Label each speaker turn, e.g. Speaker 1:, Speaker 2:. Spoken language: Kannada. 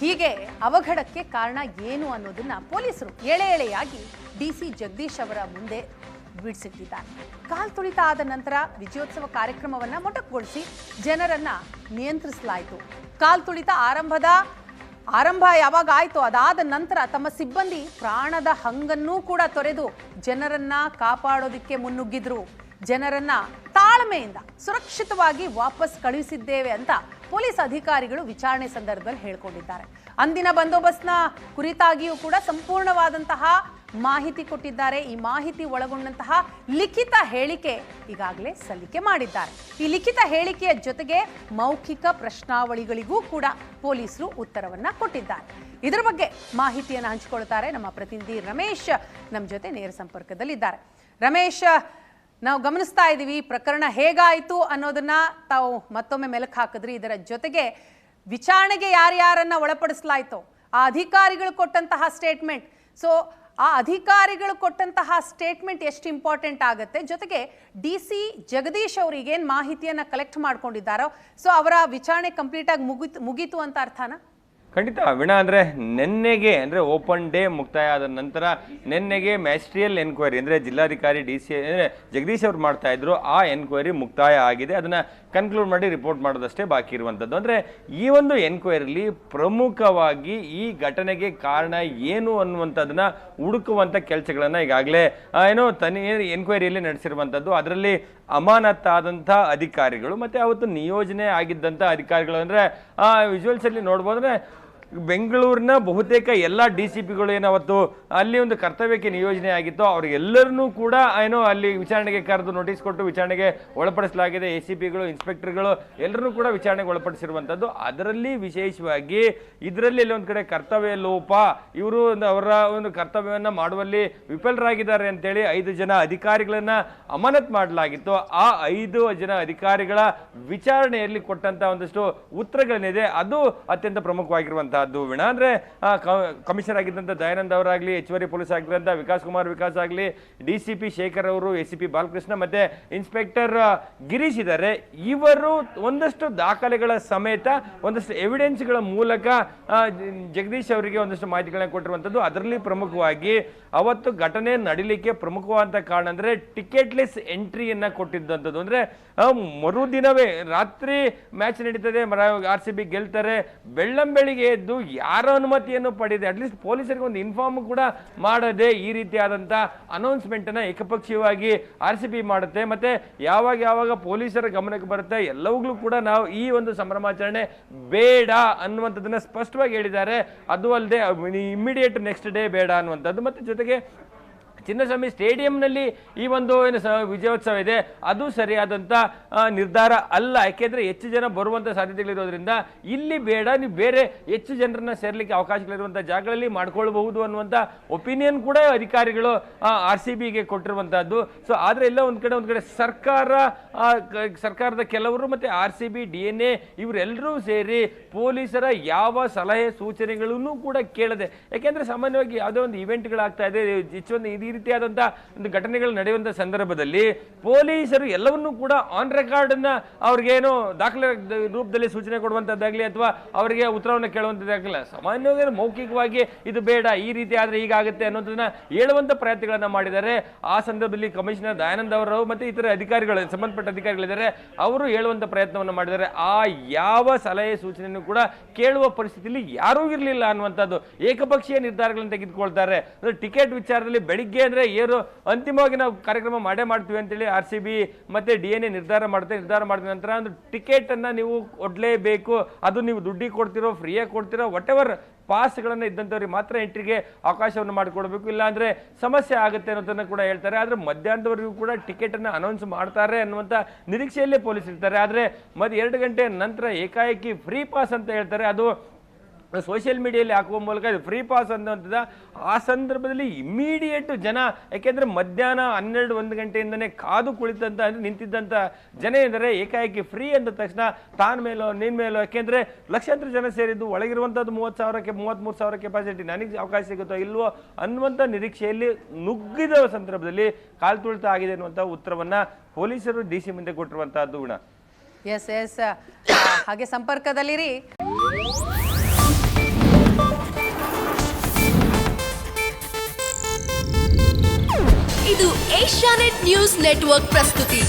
Speaker 1: ಹೀಗೆ ಅವಘಡಕ್ಕೆ ಕಾರಣ ಏನು ಅನ್ನೋದನ್ನ ಪೊಲೀಸರು ಎಳೆ ಎಳೆಯಾಗಿ ಡಿಸಿ ಜಗದೀಶ್ ಅವರ ಮುಂದೆ ಬಿಡಿಸಿಟ್ಟಿದ್ದಾರೆ. ಕಾಲ್ತುಳಿತ ಆದ ನಂತರ ವಿಜಯೋತ್ಸವ ಕಾರ್ಯಕ್ರಮವನ್ನ ಮೊಟಕುಗೊಳಿಸಿ ಜನರನ್ನ ನಿಯಂತ್ರಿಸಲಾಯಿತು. ಕಾಲ್ತುಳಿತ ಆರಂಭ ಯಾವಾಗ ಆಯ್ತು ಅದಾದ ನಂತರ ತಮ್ಮ ಸಿಬ್ಬಂದಿ ಪ್ರಾಣದ ಹಂಗನ್ನೂ ಕೂಡ ತೊರೆದು ಜನರನ್ನ ಕಾಪಾಡೋದಕ್ಕೆ ಮುನ್ನುಗ್ಗಿದ್ರು. ಜನರನ್ನ ತಾಳ್ಮೆಯಿಂದ ಸುರಕ್ಷಿತವಾಗಿ ವಾಪಸ್ ಕಳುಹಿಸಿದ್ದೇವೆ ಅಂತ ಪೊಲೀಸ್ ಅಧಿಕಾರಿಗಳು ವಿಚಾರಣೆ ಸಂದರ್ಭದಲ್ಲಿ ಹೇಳ್ಕೊಂಡಿದ್ದಾರೆ. ಅಂದಿನ ಬಂದೋಬಸ್ತ್ನ ಕುರಿತಾಗಿಯೂ ಕೂಡ ಸಂಪೂರ್ಣವಾದಂತಹ ಮಾಹಿತಿ ಕೊಟ್ಟಿದ್ದಾರೆ. ಈ ಮಾಹಿತಿ ಒಳಗೊಂಡಂತಹ ಲಿಖಿತ ಹೇಳಿಕೆ ಈಗಾಗಲೇ ಸಲ್ಲಿಕೆ ಮಾಡಿದ್ದಾರೆ. ಈ ಲಿಖಿತ ಹೇಳಿಕೆಯ ಜೊತೆಗೆ ಮೌಖಿಕ ಪ್ರಶ್ನಾವಳಿಗಳಿಗೂ ಕೂಡ ಪೊಲೀಸರು ಉತ್ತರವನ್ನ ಕೊಟ್ಟಿದ್ದಾರೆ. ಇದರ ಬಗ್ಗೆ ಮಾಹಿತಿಯನ್ನು ಹಂಚಿಕೊಳ್ತಾರೆ ನಮ್ಮ ಪ್ರತಿನಿಧಿ ರಮೇಶ್ ನಮ್ಮ ಜೊತೆ ನೇರ ಸಂಪರ್ಕದಲ್ಲಿದ್ದಾರೆ. ರಮೇಶ್, ನಾವು ಗಮನಿಸ್ತಾ ಇದ್ದೀವಿ ಪ್ರಕರಣ ಹೇಗಾಯಿತು ಅನ್ನೋದನ್ನ ತಾವು ಮತ್ತೊಮ್ಮೆ ಮೆಲುಕು ಹಾಕಿದ್ರಿ. ಇದರ ಜೊತೆಗೆ ವಿಚಾರಣೆಗೆ ಯಾರ್ಯಾರನ್ನ ಒಳಪಡಿಸಲಾಯಿತು, ಆ ಅಧಿಕಾರಿಗಳು ಕೊಟ್ಟಂತಹ ಸ್ಟೇಟ್ಮೆಂಟ್, ಸೊ ಆ ಅಧಿಕಾರಿಗಳು ಕೊಟ್ಟಂತಹ ಸ್ಟೇಟ್ಮೆಂಟ್ ಎಷ್ಟು ಇಂಪಾರ್ಟೆಂಟ್ ಆಗುತ್ತೆ, ಜೊತೆಗೆ ಡಿಸಿ ಜಗದೀಶ್ ಅವರಿಗೆ ಏನು ಮಾಹಿತಿಯನ್ನು ಕಲೆಕ್ಟ್ ಮಾಡ್ಕೊಂಡಿದ್ದಾರೋ ಸೊ ಅವರ ವಿಚಾರಣೆ ಕಂಪ್ಲೀಟ್ ಆಗಿ ಮುಗೀತು ಅಂತ ಅರ್ಥನಾ?
Speaker 2: ಖಂಡಿತ ವೀಣಾ, ಅಂದರೆ ನಿನ್ನೆಗೆ ಅಂದರೆ ಓಪನ್ ಡೇ ಮುಕ್ತಾಯ ಆದ ನಂತರ ನಿನ್ನೆಗೆ ಮ್ಯಾಜಿಸ್ಟ್ರಿಯಲ್ ಎನ್ಕ್ವೈರಿ ಅಂದರೆ ಜಿಲ್ಲಾಧಿಕಾರಿ ಡಿಸಿ ಅಂದರೆ ಜಗದೀಶ್ ಅವರು ಮಾಡ್ತಾ ಇದ್ರು, ಆ ಎನ್ಕ್ವೈರಿ ಮುಕ್ತಾಯ ಆಗಿದೆ. ಅದನ್ನು ಕನ್ಕ್ಲೂಡ್ ಮಾಡಿ ರಿಪೋರ್ಟ್ ಮಾಡೋದಷ್ಟೇ ಬಾಕಿ ಇರುವಂಥದ್ದು. ಅಂದರೆ ಈ ಒಂದು ಎನ್ಕ್ವೈರಿಲಿ ಪ್ರಮುಖವಾಗಿ ಈ ಘಟನೆಗೆ ಕಾರಣ ಏನು ಅನ್ನುವಂಥದ್ದನ್ನ ಹುಡುಕುವಂಥ ಕೆಲಸಗಳನ್ನು ಈಗಾಗಲೇ ಎನ್ಕ್ವೈರಿಯಲ್ಲಿ ನಡೆಸಿರುವಂಥದ್ದು. ಅದರಲ್ಲಿ ಅಮಾನತಾದಂಥ ಅಧಿಕಾರಿಗಳು ಮತ್ತು ಅವತ್ತು ನಿಯೋಜನೆ ಆಗಿದ್ದಂಥ ಅಧಿಕಾರಿಗಳು ಅಂದರೆ ವಿಜುವಲ್ಸಲ್ಲಿ ನೋಡ್ಬೋದ್ರೆ ಬೆಂಗಳೂರಿನ ಬಹುತೇಕ ಎಲ್ಲ DCPಗಳು ಅವತ್ತು ಅಲ್ಲಿ ಒಂದು ಕರ್ತವ್ಯಕ್ಕೆ ನಿಯೋಜನೆ ಆಗಿತ್ತು. ಅವ್ರಿಗೆಲ್ಲರನ್ನೂ ಕೂಡ ಅಲ್ಲಿ ವಿಚಾರಣೆಗೆ ಕರೆದು ನೋಟಿಸ್ ಕೊಟ್ಟು ವಿಚಾರಣೆಗೆ ಒಳಪಡಿಸಲಾಗಿದೆ. ACPಗಳು, ಇನ್ಸ್ಪೆಕ್ಟರ್ಗಳು ಎಲ್ಲರನ್ನೂ ಕೂಡ ವಿಚಾರಣೆಗೆ ಒಳಪಡಿಸಿರುವಂಥದ್ದು. ಅದರಲ್ಲಿ ವಿಶೇಷವಾಗಿ ಇದರಲ್ಲಿ ಒಂದು ಕಡೆ ಕರ್ತವ್ಯ ಲೋಪ, ಇವರು ಅವರ ಒಂದು ಕರ್ತವ್ಯವನ್ನು ಮಾಡುವಲ್ಲಿ ವಿಫಲರಾಗಿದ್ದಾರೆ ಅಂತೇಳಿ 5 ಜನ ಅಧಿಕಾರಿಗಳನ್ನ ಅಮಾನತ್ ಮಾಡಲಾಗಿತ್ತು. ಆ 5 ಜನ ಅಧಿಕಾರಿಗಳ ವಿಚಾರಣೆಯಲ್ಲಿ ಕೊಟ್ಟಂತ ಒಂದಷ್ಟು ಉತ್ತರಗಳೇನಿದೆ ಅದು ಅತ್ಯಂತ ಪ್ರಮುಖವಾಗಿರುವಂತಹ ವೀಣಾ. ಅಂದ್ರೆ ಕಮಿಷನರ್ ಆಗಿದ್ದಂತ ದಯಾನಂದ್ ಅವರಾಗ್ಲಿ, ಹೆಚ್ಚುವರಿ ಪೊಲೀಸ್ ಆಗಿದ್ದಂತ ವಿಕಾಸ್ ಆಗಲಿ, DCP ಶೇಖರ್ ಅವರು, ACP ಬಾಲಕೃಷ್ಣ ಮತ್ತೆ ಇನ್ಸ್ಪೆಕ್ಟರ್ ಗಿರೀಶ್ ಇದ್ದಾರೆ. ಇವರು ಒಂದಷ್ಟು ದಾಖಲೆಗಳ ಸಮೇತ ಒಂದಷ್ಟು ಎವಿಡೆನ್ಸ್ಗಳ ಮೂಲಕ ಜಗದೀಶ್ ಅವರಿಗೆ ಒಂದಷ್ಟು ಮಾಹಿತಿಗಳನ್ನ ಕೊಟ್ಟಿರುವಂಥದ್ದು. ಅದರಲ್ಲಿ ಪ್ರಮುಖವಾಗಿ ಅವತ್ತು ಘಟನೆ ನಡೀಲಿಕ್ಕೆ ಪ್ರಮುಖವಾದ ಕಾರಣ ಅಂದ್ರೆ ಟಿಕೆಟ್ಲೆಸ್ ಎಂಟ್ರಿಯನ್ನ ಕೊಟ್ಟಿದ್ದಂಥದ್ದು. ಅಂದ್ರೆ ಮರುದಿನವೇ ರಾತ್ರಿ ಮ್ಯಾಚ್ ನಡೀತದೆ, RCB ಗೆಲ್ತಾರೆ, ಬೆಳ್ಳಂಬೆಳಿಗ್ಗೆ ಎದ್ದು ಯಾರ ಅನುಮತಿಯನ್ನು ಪಡೆದೆ ಅಟ್ಲೀಸ್ಟ್ ಪೊಲೀಸರಿಗೆ ಒಂದು ಇನ್ಫಾರ್ಮ್ ಕೂಡ ಮಾಡದೆ ಈ ರೀತಿಯಾದಂಥ ಅನೌನ್ಸ್ಮೆಂಟ್ ಅನ್ನ ಏಕಪಕ್ಷೀಯವಾಗಿ RCB ಮಾಡುತ್ತೆ. ಮತ್ತೆ ಯಾವಾಗ ಪೊಲೀಸರ ಗಮನಕ್ಕೆ ಬರುತ್ತೆ ಎಲ್ಲವಾಗ್ಲೂ ಕೂಡ ನಾವು ಈ ಒಂದು ಸಂಭ್ರಮಾಚರಣೆ ಬೇಡ ಅನ್ನುವಂಥದ್ದನ್ನ ಸ್ಪಷ್ಟವಾಗಿ ಹೇಳಿದ್ದಾರೆ. ಅದು ಅಲ್ಲದೆ ಇಮ್ಮಿಡಿಯೇಟ್ ನೆಕ್ಸ್ಟ್ ಡೇ ಬೇಡ ಅನ್ನುವಂಥದ್ದು. ಮತ್ತೆ ಜೊತೆಗೆ ಚಿನ್ನಸ್ವಾಮಿ ಸ್ಟೇಡಿಯಂನಲ್ಲಿ ಈ ಒಂದು ವಿಜಯೋತ್ಸವ ಇದೆ, ಅದು ಸರಿಯಾದಂಥ ನಿರ್ಧಾರ ಅಲ್ಲ. ಯಾಕೆಂದ್ರೆ ಹೆಚ್ಚು ಜನ ಬರುವಂಥ ಸಾಧ್ಯತೆಗಳಿರೋದ್ರಿಂದ ಇಲ್ಲಿ ಬೇಡ, ನೀವು ಬೇರೆ ಹೆಚ್ಚು ಜನರನ್ನ ಸೇರ್ಲಿಕ್ಕೆ ಅವಕಾಶಗಳಿರುವಂಥ ಜಾಗಗಳಲ್ಲಿ ಮಾಡ್ಕೊಳ್ಬಹುದು ಅನ್ನುವಂಥ ಒಪಿನಿಯನ್ ಕೂಡ ಅಧಿಕಾರಿಗಳು RCBಗೆ ಕೊಟ್ಟಿರುವಂತಹದ್ದು. ಸೊ ಆದ್ರೆ ಎಲ್ಲ ಒಂದ್ ಕಡೆ ಸರ್ಕಾರದ ಕೆಲವರು ಮತ್ತೆ RCB, DNA ಇವರೆಲ್ಲರೂ ಸೇರಿ ಪೊಲೀಸರ ಯಾವ ಸಲಹೆ ಸೂಚನೆಗಳನ್ನು ಕೂಡ ಕೇಳದೆ, ಯಾಕೆಂದ್ರೆ ಸಾಮಾನ್ಯವಾಗಿ ಯಾವುದೋ ಒಂದು ಇವೆಂಟ್ಗಳಾಗ್ತಾ ಇದೆ, ಈ ರೀತಿಯಾದಂತಹ ಒಂದು ಘಟನೆಗಳು ನಡೆಯುವಂತ ಸಂದರ್ಭದಲ್ಲಿ ಪೊಲೀಸರು ಎಲ್ಲವನ್ನೂ ಕೂಡ ಆನ್ ರೆಕಾರ್ಡ್ ಅನ್ನ ಅವ್ರಿಗೇನು ದಾಖಲೆ ರೂಪದಲ್ಲಿ ಸೂಚನೆ ಕೊಡುವಂತದ್ದಾಗ್ಲಿ ಅಥವಾ ಅವರಿಗೆ ಉತ್ತರವನ್ನು ಕೇಳುವಂತದ್ದಾಗಲ್ಲ, ಸಾಮಾನ್ಯವಾಗಿ ಮೌಖಿಕವಾಗಿ ಇದು ಬೇಡ, ಈ ರೀತಿ ಆದ್ರೆ ಹೀಗಾಗುತ್ತೆ ಅನ್ನೋದನ್ನ ಹೇಳುವಂತ ಪ್ರಯತ್ನಗಳನ್ನ ಮಾಡಿದ್ದಾರೆ. ಆ ಸಂದರ್ಭದಲ್ಲಿ ಕಮಿಷನರ್ ದಯಾನಂದ್ ಅವರು ಮತ್ತೆ ಇತರ ಅಧಿಕಾರಿಗಳು, ಸಂಬಂಧಪಟ್ಟ ಅಧಿಕಾರಿಗಳಿದ್ದಾರೆ, ಅವರು ಹೇಳುವಂತ ಪ್ರಯತ್ನವನ್ನು ಮಾಡಿದ್ದಾರೆ. ಆ ಯಾವ ಸಲಹೆ ಸೂಚನೆಯನ್ನು ಕೂಡ ಕೇಳುವ ಪರಿಸ್ಥಿತಿಯಲ್ಲಿ ಯಾರೂ ಇರಲಿಲ್ಲ ಅನ್ನುವಂಥದ್ದು. ಏಕಪಕ್ಷೀಯ ನಿರ್ಧಾರಗಳನ್ನು ತೆಗೆದುಕೊಳ್ತಾರೆ. ಟಿಕೆಟ್ ವಿಚಾರದಲ್ಲಿ ಬೆಳಿಗ್ಗೆ ಅಂದ್ರೆ ಏನು ಅಂತಿಮವಾಗಿ ನಾವು ಕಾರ್ಯಕ್ರಮ ಮಾಡೇ ಮಾಡ್ತೀವಿ ಅಂತೇಳಿ RCB ಮತ್ತೆ DNA ನಿರ್ಧಾರ ಮಾಡಿದ ನಂತರ ಒಂದು ಟಿಕೆಟ್ ಅನ್ನ ನೀವು ಕೊಡ್ಲೇಬೇಕು, ಅದು ನೀವು ದುಡ್ಡಿಗೆ ಕೊಡ್ತಿರೋ, ಫ್ರೀಯಾಗಿ ಕೊಡ್ತಿರೋ, ವಾಟ್ ಎವರ್ ಪಾಸ್ಗಳನ್ನು ಇದ್ದಂಥವ್ರಿಗೆ ಮಾತ್ರ ಎಂಟ್ರಿಗೆ ಅವಕಾಶವನ್ನು ಮಾಡಿಕೊಡ್ಬೇಕು, ಇಲ್ಲ ಅಂದ್ರೆ ಸಮಸ್ಯೆ ಆಗುತ್ತೆ ಅನ್ನೋದನ್ನ ಕೂಡ ಹೇಳ್ತಾರೆ. ಆದ್ರೆ ಮಧ್ಯಾಹ್ನದವರೆಗೂ ಕೂಡ ಟಿಕೆಟ್ ಅನ್ನ ಅನೌನ್ಸ್ ಮಾಡ್ತಾರೆ ಅನ್ನುವಂಥ ನಿರೀಕ್ಷೆಯಲ್ಲೇ ಪೊಲೀಸ್ ಇರ್ತಾರೆ. ಆದ್ರೆ 2 ಗಂಟೆ ನಂತರ ಏಕಾಏಕಿ ಫ್ರೀ ಪಾಸ್ ಅಂತ ಹೇಳ್ತಾರೆ. ಅದು ಸೋಷಿಯಲ್ ಮೀಡಿಯಲ್ಲಿ ಹಾಕುವ ಮೂಲಕ ಇದು ಫ್ರೀ ಪಾಸ್ ಅನ್ನುವಂಥದ್ದು. ಆ ಸಂದರ್ಭದಲ್ಲಿ ಇಮಿಡಿಯೇಟ್ ಜನ, ಯಾಕೆಂದ್ರೆ ಮಧ್ಯಾಹ್ನ 12-1 ಗಂಟೆಯಿಂದನೇ ಕಾದು ಕುಳಿತಂತ ನಿಂತಿದ್ದಂಥ ಜನ ಇದ್ದಾರೆ. ಏಕಾಏಕಿ ಫ್ರೀ ಅಂದ ತಕ್ಷಣ ತಾನ್ ಮೇಲೋ ನಿನ್ ಮೇಲೋ, ಯಾಕೆಂದ್ರೆ ಲಕ್ಷಾಂತರ ಜನ ಸೇರಿದ್ದು, ಒಳಗಿರುವಂಥದ್ದು 30,000-33,000 ಕೆಪಾಸಿಟಿ, ನನಗೆ ಅವಕಾಶ ಸಿಗುತ್ತೋ ಇಲ್ವೋ ಅನ್ನುವಂಥ ನಿರೀಕ್ಷೆಯಲ್ಲಿ ನುಗ್ಗಿದ ಸಂದರ್ಭದಲ್ಲಿ ಕಾಲ್ತುಳಿತ ಆಗಿದೆ ಅನ್ನುವಂಥ ಉತ್ತರವನ್ನ ಪೊಲೀಸರು DC ಮುಂದೆ ಕೊಟ್ಟಿರುವಂತಹದ್ದು ಗುಣ.
Speaker 1: ಎಸ್ ಹಾಗೆ ಸಂಪರ್ಕದಲ್ಲಿರಿ.
Speaker 3: ಇದು ಏಷ್ಯಾನೆಟ್ ನ್ಯೂಸ್ ನೆಟ್ವರ್ಕ್ ಪ್ರಸ್ತುತಿ.